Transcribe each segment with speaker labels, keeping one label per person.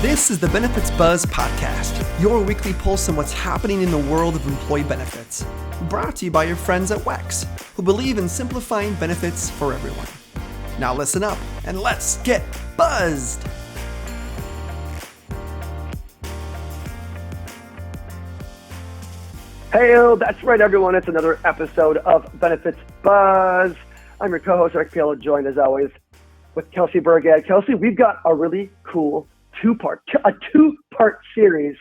Speaker 1: This is the Benefits Buzz Podcast, your weekly pulse on what's happening in the world of employee benefits. Brought to you by your friends at WEX, who believe in simplifying benefits for everyone. Now listen up and let's get buzzed!
Speaker 2: Heyo, that's right, everyone. It's another episode of Benefits Buzz. I'm your co-host, Eric Pielo, joined as always with Kelsey Burgett. Kelsey, we've got a really cool two-part series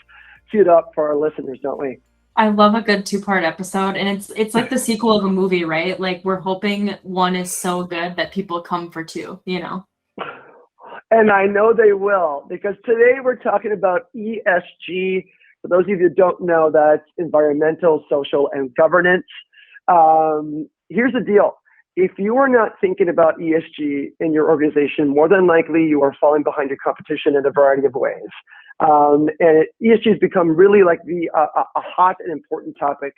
Speaker 2: queued up for our listeners, don't we?
Speaker 3: I love a good two-part episode, and it's like the sequel of a movie, right? Like we're hoping one is so good that people come for two, you know?
Speaker 2: And I know they will, because today we're talking about ESG. For those of you who don't know, that's environmental, social, and governance. Here's the deal. If you are not thinking about ESG in your organization, more than likely you are falling behind your competition in a variety of ways. ESG has become really like a hot and important topic,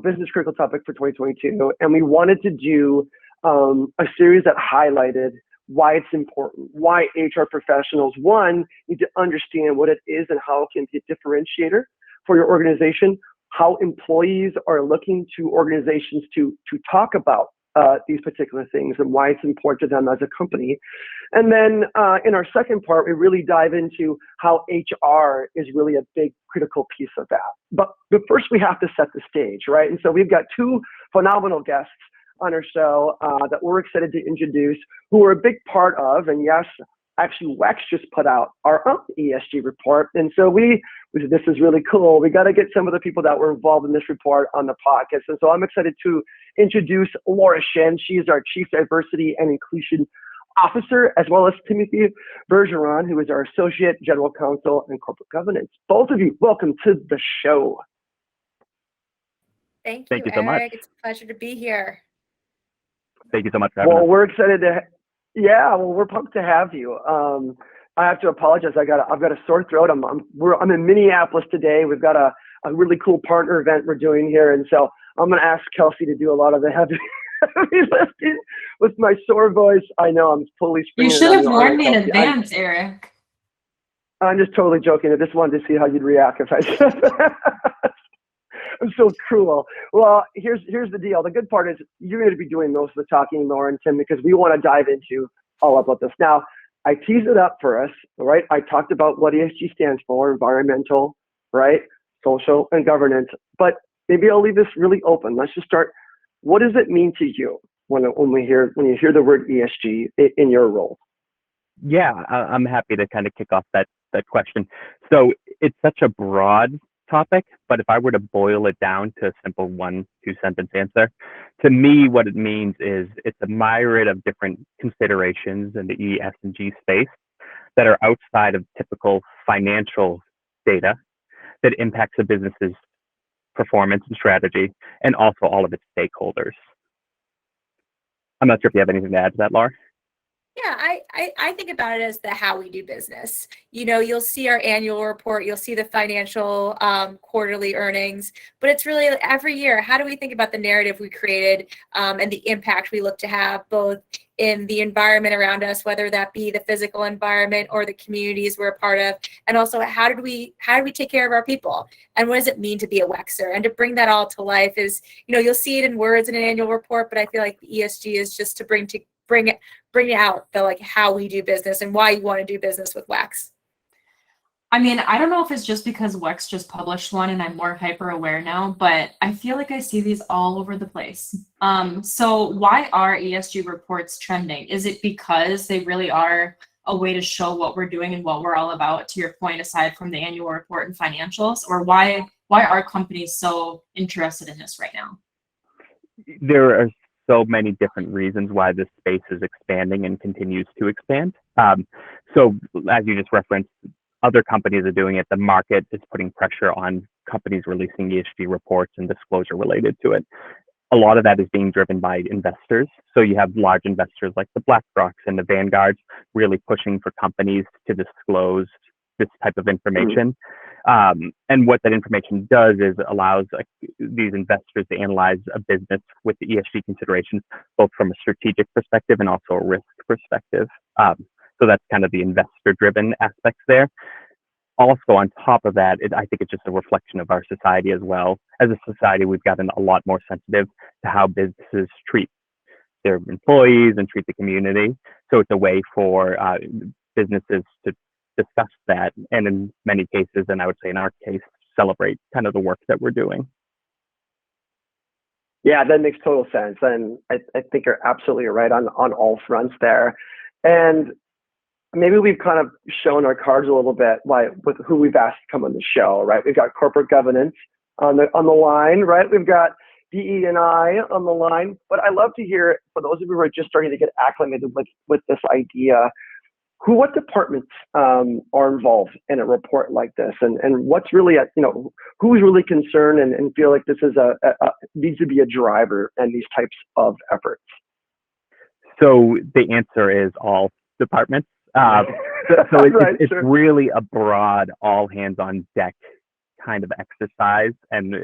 Speaker 2: business critical topic for 2022. And we wanted to do a series that highlighted why it's important, why HR professionals, one, need to understand what it is and how it can be a differentiator for your organization, how employees are looking to organizations to talk about these particular things and why it's important to them as a company. And then in our second part, we really dive into how HR is really a big critical piece of that. But first we have to set the stage, right? And so we've got two phenomenal guests on our show that we're excited to introduce, who are a big part of, and yes, actually WEX just put out our own ESG report. And so we said, this is really cool. We got to get some of the people that were involved in this report on the podcast. And so I'm excited to introduce Laura Shen. She is our Chief Diversity and Inclusion Officer, as well as Timothy Bergeron, who is our Associate General Counsel and Corporate Governance. Both of you, welcome to the show.
Speaker 4: Thank
Speaker 5: you so
Speaker 4: Eric.
Speaker 5: much.
Speaker 4: It's a pleasure to be here.
Speaker 5: Thank you so much for having us.
Speaker 2: Well, we're excited we're pumped to have you. I have to apologize. I've got a sore throat. I'm in Minneapolis today. We've got a really cool partner event we're doing here, and so I'm going to ask Kelsey to do a lot of the heavy lifting with my sore voice. I know I'm fully springing.
Speaker 3: You should have warned me in advance, Eric.
Speaker 2: I'm just totally joking. I just wanted to see how you'd react if I said that. I'm so cruel. Well, here's the deal. The good part is you're going to be doing most of the talking, Laura and Tim, because we want to dive into all about this. Now, I teased it up for us, right? I talked about what ESG stands for, environmental, right? Social and governance. But maybe I'll leave this really open. Let's just start. What does it mean to you when you hear the word ESG in your role?
Speaker 5: Yeah, I'm happy to kind of kick off that question. So it's such a broad topic, but if I were to boil it down to a simple 1-2 sentence answer, to me, what it means is it's a myriad of different considerations in the ESG space that are outside of typical financial data that impacts a business's performance and strategy, and also all of its stakeholders. I'm not sure if you have anything to add to that, Laura.
Speaker 4: Yeah, I think about it as the how we do business. You'll see our annual report, you'll see the financial quarterly earnings, but it's really every year, how do we think about the narrative we created and the impact we look to have both in the environment around us, whether that be the physical environment or the communities we're a part of, and also how do we take care of our people, and what does it mean to be a WEXer? And to bring that all to life is, you'll see it in words in an annual report, but I feel like the ESG is just to bring out the how we do business and why you want to do business with WEX.
Speaker 3: I mean, I don't know if it's just because WEX just published one and I'm more hyper aware now, but I feel like I see these all over the place. So why are ESG reports trending? Is it because they really are a way to show what we're doing and what we're all about, to your point, aside from the annual report and financials? Or why are companies so interested in this right now?
Speaker 5: There are so many different reasons why this space is expanding and continues to expand. So as you just referenced, other companies are doing it. The market is putting pressure on companies releasing ESG reports and disclosure related to it. A lot of that is being driven by investors. So you have large investors like the BlackRocks and the Vanguards really pushing for companies to disclose this type of information. And what that information does is allows these investors to analyze a business with the ESG considerations, both from a strategic perspective and also a risk perspective. So that's kind of the investor-driven aspects there. Also, on top of that, I think it's just a reflection of our society as well. As a society, we've gotten a lot more sensitive to how businesses treat their employees and treat the community. So it's a way for businesses to discuss that, and in many cases, and I would say in our case, celebrate kind of the work that we're doing.
Speaker 2: Yeah, that makes total sense. And I think you're absolutely right on all fronts there. And maybe we've kind of shown our cards a little bit with who we've asked to come on the show, right? We've got corporate governance on the line, right? We've got DE&I on the line. But I love to hear, for those of you who are just starting to get acclimated with this idea, what departments are involved in a report like this, and what's really who's really concerned and feel like this is needs to be a driver in these types of efforts.
Speaker 5: So the answer is all departments. So it's
Speaker 2: sure.
Speaker 5: really a broad, all hands on deck kind of exercise and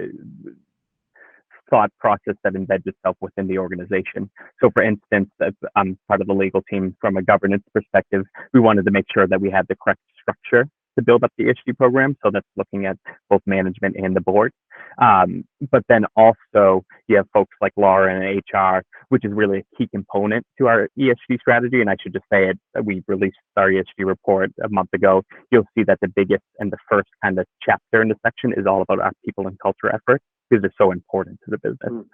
Speaker 5: thought process that embeds itself within the organization. So for instance, I'm part of the legal team. From a governance perspective, we wanted to make sure that we had the correct structure to build up the ESG program. So that's looking at both management and the board. But then also you have folks like Laura and HR, which is really a key component to our ESG strategy. And I should just say it, we released our ESG report a month ago. You'll see that the biggest and the first kind of chapter in the section is all about our people and culture efforts, because they're so important to the business.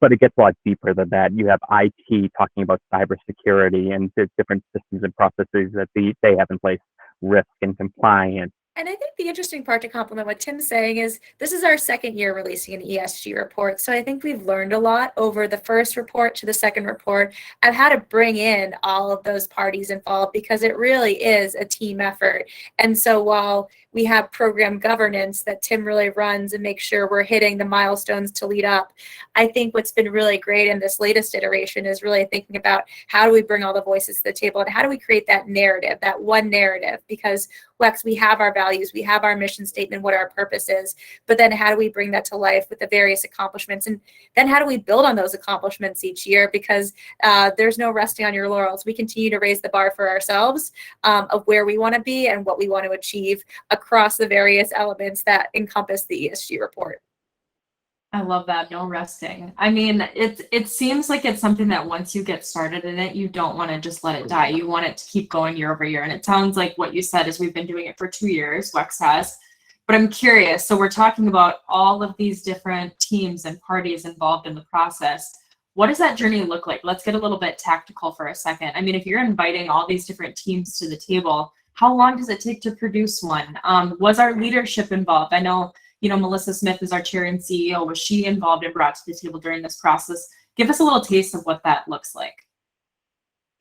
Speaker 5: But it gets a lot deeper than that. You have IT talking about cybersecurity and the different systems and processes that they have in place, risk and compliance.
Speaker 4: And I think the interesting part to complement what Tim's saying is this is our second year releasing an ESG report. So I think we've learned a lot over the first report to the second report of how to bring in all of those parties involved, because it really is a team effort. And so while we have program governance that Tim really runs and makes sure we're hitting the milestones to lead up, I think what's been really great in this latest iteration is really thinking about how do we bring all the voices to the table and how do we create that narrative, that one narrative, because WEX, we have our values, we have our mission statement, what our purpose is, but then how do we bring that to life with the various accomplishments? And then how do we build on those accomplishments each year? Because there's no resting on your laurels. We continue to raise the bar for ourselves of where we want to be and what we want to achieve across the various elements that encompass the ESG report.
Speaker 3: I love that. No resting. I mean, it seems like it's something that once you get started in it, you don't want to just let it die. You want it to keep going year over year. And it sounds like what you said is we've been doing it for 2 years, WEX has. But I'm curious. So we're talking about all of these different teams and parties involved in the process. What does that journey look like? Let's get a little bit tactical for a second. I mean, if you're inviting all these different teams to the table, how long does it take to produce one? Was our leadership involved? I know, Melissa Smith is our chair and CEO. Was she involved and brought to the table during this process? Give us a little taste of what that looks like.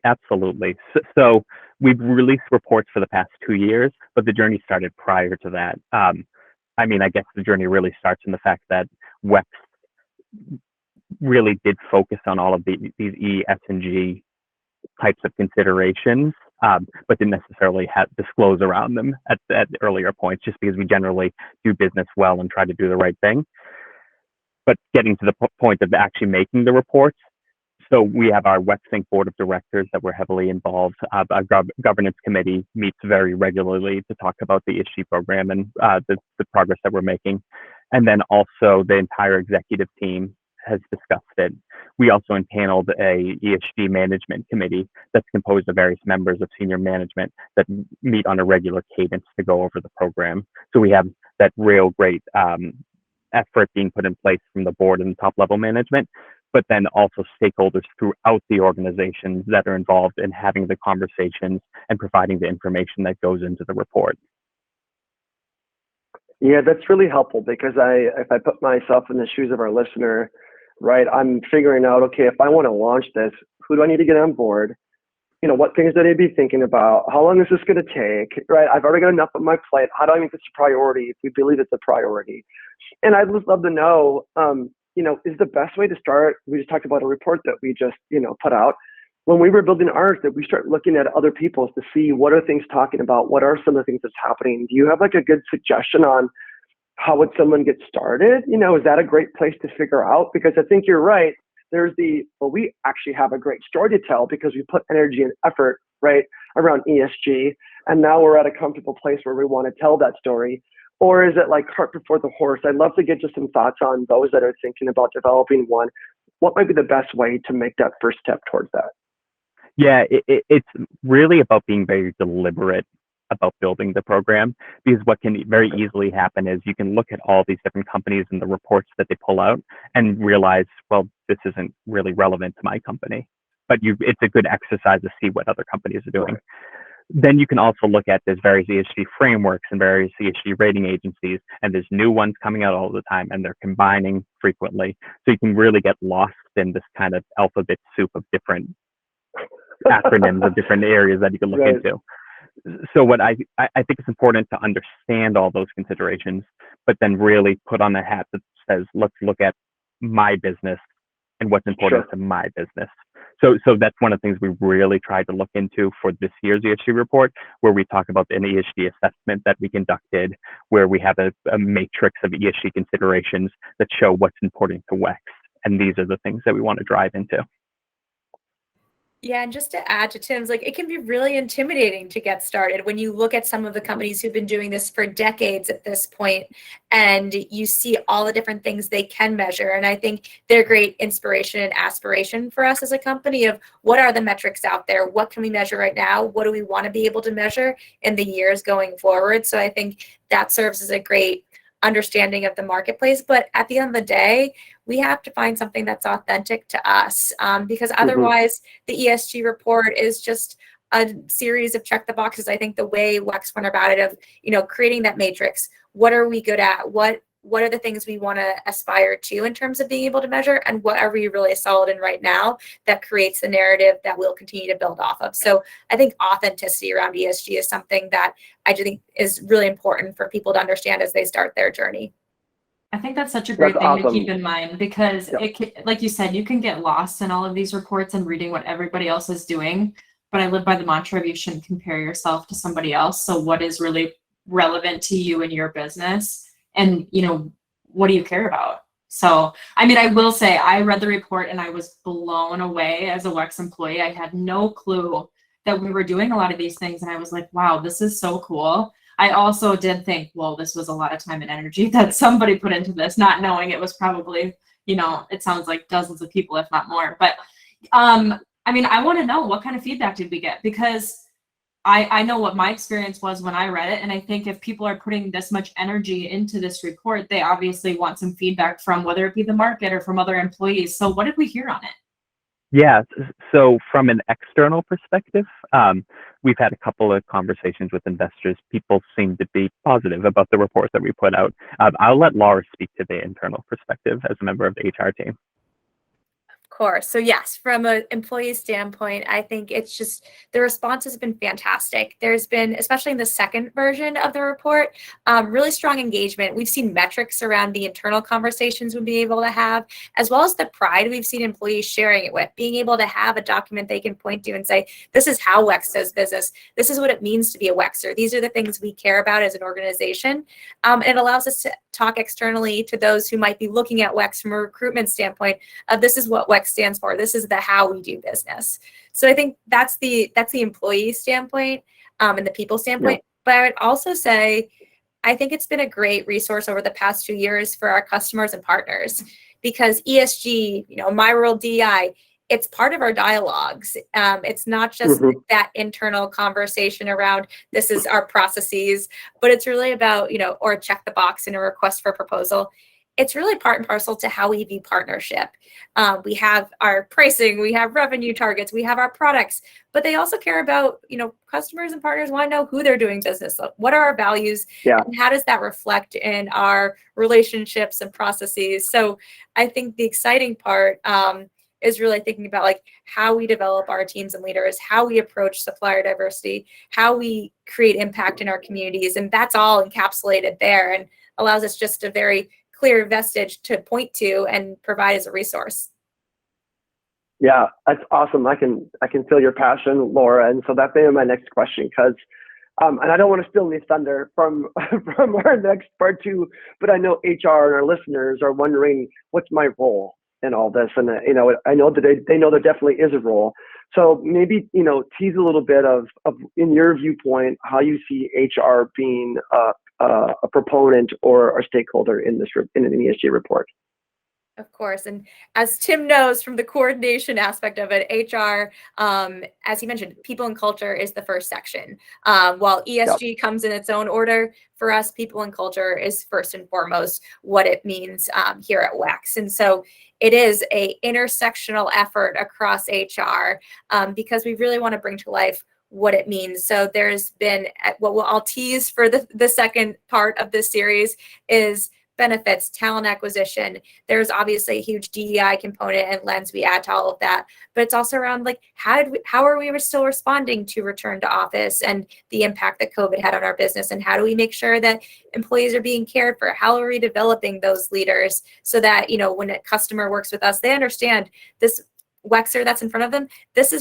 Speaker 5: Absolutely. So we've released reports for the past 2 years, but the journey started prior to that. I guess the journey really starts in the fact that WEX really did focus on all of these E, S, and G types of considerations, but didn't necessarily disclose around them at earlier points, just because we generally do business well and try to do the right thing. But getting to the point of actually making the reports, so we have our WEXinc board of directors that we're heavily involved. Our governance committee meets very regularly to talk about the ESG program and the progress that we're making. And then also the entire executive team has discussed it. We also impaneled a ESG management committee that's composed of various members of senior management that meet on a regular cadence to go over the program. So we have that real great effort being put in place from the board and top level management, but then also stakeholders throughout the organization that are involved in having the conversations and providing the information that goes into the report.
Speaker 2: Yeah, that's really helpful, because if I put myself in the shoes of our listener, right, I'm figuring out, okay, if I want to launch this, who do I need to get on board? What things do I need to be thinking about? How long is this going to take? Right, I've already got enough on my plate. How do I make this a priority if we believe it's a priority? And I'd just love to know, is the best way to start? We just talked about a report that we just, put out. When we were building ours, that we start looking at other people's to see what are things talking about, what are some of the things that's happening. Do you have like a good suggestion on how would someone get started? Is that a great place to figure out? Because I think you're right. There's we actually have a great story to tell because we put energy and effort, right, around ESG, and now we're at a comfortable place where we want to tell that story? Or is it like cart before the horse? I'd love to get just some thoughts on those that are thinking about developing one. What might be the best way to make that first step towards that?
Speaker 5: Yeah, it's really about being very deliberate about building the program, because what can very easily happen is you can look at all these different companies and the reports that they pull out and realize, well, this isn't really relevant to my company. But it's a good exercise to see what other companies are doing. Then you can also look at there's various ESG frameworks and various ESG rating agencies, and there's new ones coming out all the time, and they're combining frequently. So you can really get lost in this kind of alphabet soup of different acronyms of different areas that you can look into. So what I think it's important to understand all those considerations, but then really put on a hat that says, let's look at my business and what's important to my business. So that's one of the things we really tried to look into for this year's ESG report, where we talk about an ESG assessment that we conducted, where we have a matrix of ESG considerations that show what's important to WEX. And these are the things that we want to drive into.
Speaker 4: Yeah, and just to add to Tim's, like, it can be really intimidating to get started when you look at some of the companies who've been doing this for decades at this point, and you see all the different things they can measure. And I think they're great inspiration and aspiration for us as a company of what are the metrics out there? What can we measure right now? What do we want to be able to measure in the years going forward? So I think that serves as a great understanding of the marketplace. But at the end of the day, we have to find something that's authentic to us, because otherwise the ESG report is just a series of check the boxes. I think the way WEX went about it of, creating that matrix, what are we good at? What are the things we want to aspire to in terms of being able to measure, and what are we really solid in right now that creates the narrative that we'll continue to build off of? So I think authenticity around ESG is something that I do think is really important for people to understand as they start their journey.
Speaker 3: I think that's such a great thing to keep in mind, because like you said, you can get lost in all of these reports and reading what everybody else is doing. But I live by the mantra of you shouldn't compare yourself to somebody else. So what is really relevant to you and your business? And, what do you care about? So, I will say I read the report and I was blown away as a WEX employee. I had no clue that we were doing a lot of these things. And I was like, wow, this is so cool. I also did think, well, this was a lot of time and energy that somebody put into this, not knowing it was probably, it sounds like dozens of people, if not more. But I want to know, what kind of feedback did we get? Because I know what my experience was when I read it. And I think if people are putting this much energy into this report, they obviously want some feedback from whether it be the market or from other employees. So what did we hear on it?
Speaker 5: Yeah, so from an external perspective, we've had a couple of conversations with investors. People seem to be positive about the report that we put out. I'll let Laura speak to the internal perspective as a member of the HR team.
Speaker 4: Course. So yes, from an employee standpoint, I think it's just the response has been fantastic. There's been, especially in the second version of the report, really strong engagement. We've seen metrics around the internal conversations we'll be able to have, as well as the pride we've seen employees sharing it with, being able to have a document they can point to and say, this is how WEX does business. This is what it means to be a WEXer. These are the things we care about as an organization. And it allows us to talk externally to those who might be looking at WEX from a recruitment standpoint of, this is what WEX stands for. This is the how we do business. So I think that's the employee standpoint and the people standpoint. But I would also say, I think it's been a great resource over the past 2 years for our customers and partners, because ESG, my world DEI, it's part of our dialogues. It's not just that internal conversation around this is our processes, but it's really about, or check the box in a request for proposal. It's really part and parcel to how we view partnership. We have our pricing, we have revenue targets, we have our products, but they also care about, customers and partners want to know who they're doing business with. What are our values? And how does that reflect in our relationships and processes? So I think the exciting part is really thinking about like how we develop our teams and leaders, how we approach supplier diversity, how we create impact in our communities. And that's all encapsulated there and allows us just a very clear vestige to point to and provide as a resource.
Speaker 2: Yeah, that's awesome. I can feel your passion, Laura. And so that may be my next question, because and I don't want to steal any thunder from our next part two, but I know HR and our listeners are wondering, what's my role in all this? And I know that they know there definitely is a role, So maybe, tease a little bit of in your viewpoint, how you see HR being a proponent or a stakeholder in an ESG report.
Speaker 4: Of course. And as Tim knows from the coordination aspect of it, HR, as he mentioned, people and culture is the first section. While ESG comes in its own order, for us, people and culture is first and foremost what it means here at WEX. And so it is a intersectional effort across HR because we really want to bring to life what it means. So there's been what I'll tease for the second part of this series is benefits, talent acquisition. There's obviously a huge DEI component and lens we add to all of that, but it's also around like how are we still responding to return to office and the impact that COVID had on our business, and how do we make sure that employees are being cared for? How are we developing those leaders so that when a customer works with us, they understand this Wexer that's in front of them. These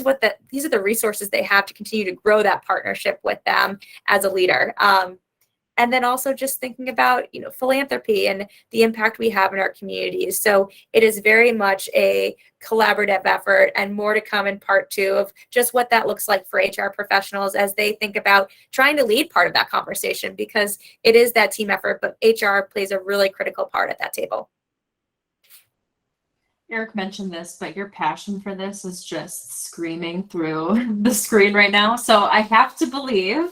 Speaker 4: are the resources they have to continue to grow that partnership with them as a leader. And then also just thinking about, philanthropy and the impact we have in our communities. So it is very much a collaborative effort, and more to come in part 2 of just what that looks like for HR professionals as they think about trying to lead part of that conversation, because it is that team effort, but HR plays a really critical part at that table.
Speaker 3: Eric mentioned this, but your passion for this is just screaming through the screen right now. So I have to believe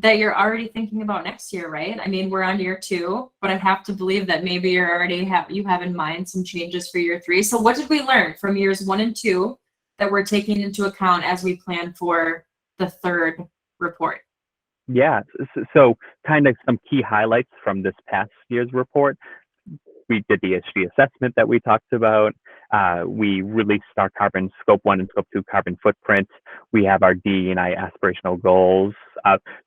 Speaker 3: that you're already thinking about next year, right? I mean, we're on year 2, but I have to believe that maybe you have in mind some changes for year 3. So what did we learn from years 1 and 2 that we're taking into account as we plan for the 3rd report?
Speaker 5: Yeah, so kind of some key highlights from this past year's report. We did the ESG assessment that we talked about. We released our carbon scope 1 and scope 2 carbon footprint. We have our DE&I aspirational goals.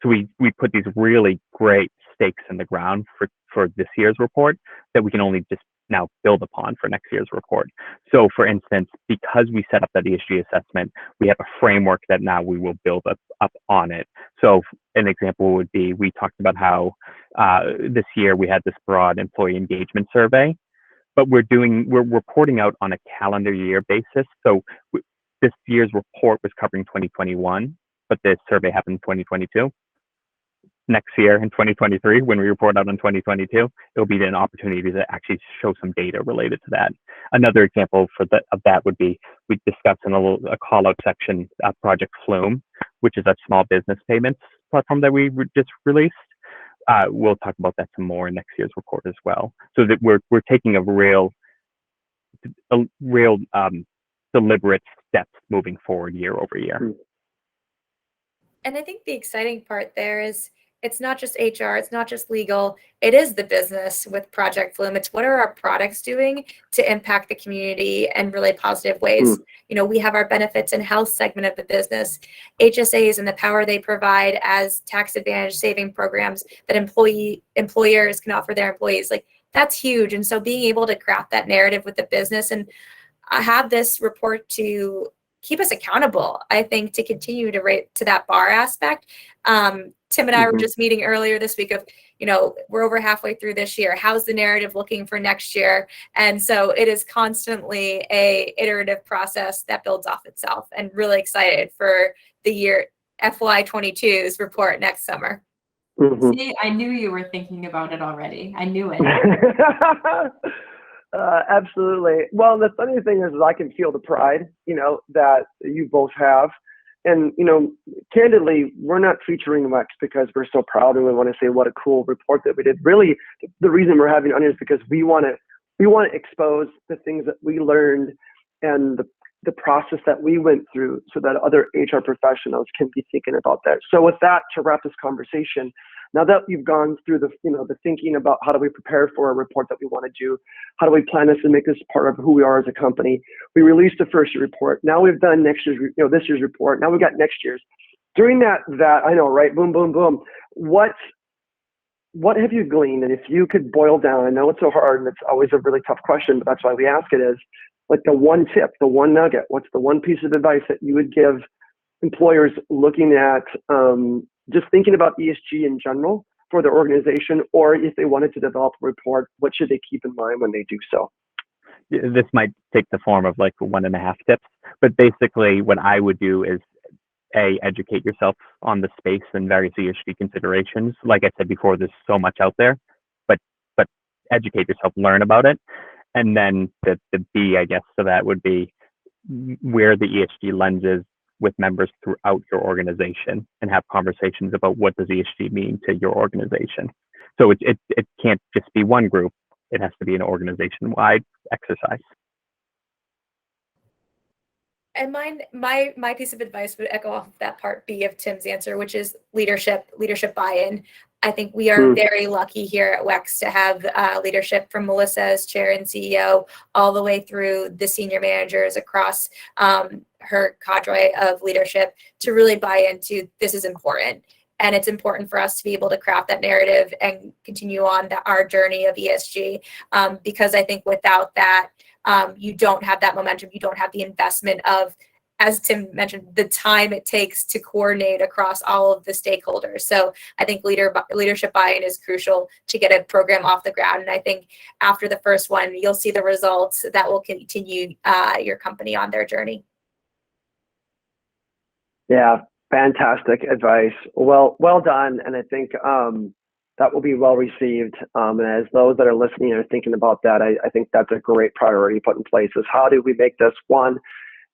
Speaker 5: So we put these really great stakes in the ground for this year's report that we can only just now build upon for next year's report. So for instance, because we set up that ESG assessment, we have a framework that now we will build up on it. So an example would be, we talked about how this year we had this broad employee engagement survey, but we're reporting out on a calendar year basis. So this year's report was covering 2021, but this survey happened in 2022. Next year in 2023, when we report out on 2022, it'll be an opportunity to actually show some data related to that. Another example of that would be, we discussed in a call out section, Project Flume, which is a small business payments platform that we just released. We'll talk about that some more in next year's report as well. So that we're taking a real deliberate steps moving forward year over year.
Speaker 4: And I think the exciting part there is it's not just HR, it's not just legal, it is the business with Project Flume. It's what are our products doing to impact the community in really positive ways. We have our benefits and health segment of the business, HSAs and the power they provide as tax advantage saving programs that employers can offer their employees. Like, that's huge. And so being able to craft that narrative with the business and have this report to keep us accountable, I think, to continue to rate to that bar aspect. Tim and I were just meeting earlier this week of, we're over halfway through this year. How's the narrative looking for next year? And so it is constantly a iterative process that builds off itself, and really excited for the year FY22's report next summer.
Speaker 3: See, I knew you were thinking about it already. I knew it.
Speaker 2: Absolutely. Well, the funny thing is I can feel the pride, that you both have. And, candidly, we're not featuring WEX because we're so proud and we want to say what a cool report that we did. Really, the reason we're having on is because we want to expose the things that we learned and the process that we went through so that other HR professionals can be thinking about that. So with that, to wrap this conversation, now that we've gone through the thinking about how do we prepare for a report that we want to do, how do we plan this and make this part of who we are as a company, we released the first year report. Now we've done this year's report. Now we got next year's. During that I know, right? Boom, boom, boom. What have you gleaned? And if you could boil down, I know it's so hard and it's always a really tough question, but that's why we ask it, is like the one tip, the one nugget. What's the one piece of advice that you would give employers looking at just thinking about ESG in general for their organization, or if they wanted to develop a report, what should they keep in mind when they do so?
Speaker 5: this might take the form of like 1.5 tips, but basically what I would do is educate yourself on the space and various ESG considerations. Like I said before, there's so much out there, but educate yourself, learn about it. And then the B, I guess, so that would be where the ESG lens is with members throughout your organization and have conversations about what does ESG mean to your organization. So it can't just be one group. It has to be an organization-wide exercise.
Speaker 4: And my piece of advice would echo off of that part B of Tim's answer, which is leadership buy-in. I think we are very lucky here at WEX to have leadership from Melissa as chair and CEO, all the way through the senior managers across her cadre of leadership to really buy into this is important. And it's important for us to be able to craft that narrative and continue on our journey of ESG, because I think without that, you don't have that momentum. You don't have the investment of, as Tim mentioned, the time it takes to coordinate across all of the stakeholders. So I think leadership buy-in is crucial to get a program off the ground. And I think after the first one, you'll see the results that will continue your company on their journey.
Speaker 2: Yeah, fantastic advice. Well done. And I think that will be well received. And as those that are listening are thinking about that, I think that's a great priority to put in place is how do we make this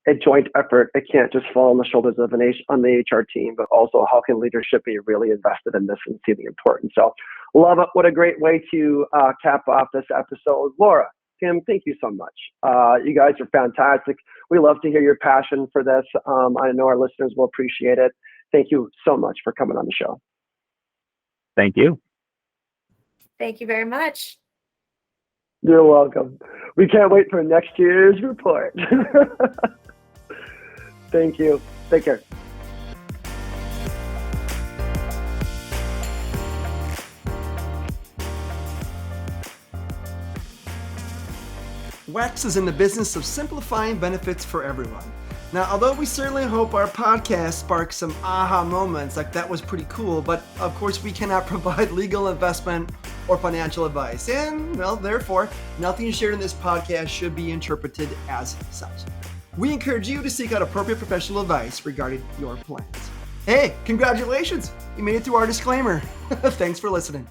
Speaker 2: a joint effort? It can't just fall on the shoulders of on the HR team, but also how can leadership be really invested in this and see the importance. So love it. What a great way to cap off this episode. Laura, Tim, thank you so much. You guys are fantastic. We love to hear your passion for this. I know our listeners will appreciate it. Thank you so much for coming on the show.
Speaker 5: Thank you.
Speaker 4: Thank you very much.
Speaker 2: You're welcome. We can't wait for next year's report. Thank you. Take care.
Speaker 1: WEX is in the business of simplifying benefits for everyone. Now, although we certainly hope our podcast sparks some aha moments, like that was pretty cool, but of course we cannot provide legal, investment, or financial advice. And, well, therefore, nothing shared in this podcast should be interpreted as such. We encourage you to seek out appropriate professional advice regarding your plans. Hey, congratulations! You made it through our disclaimer. Thanks for listening.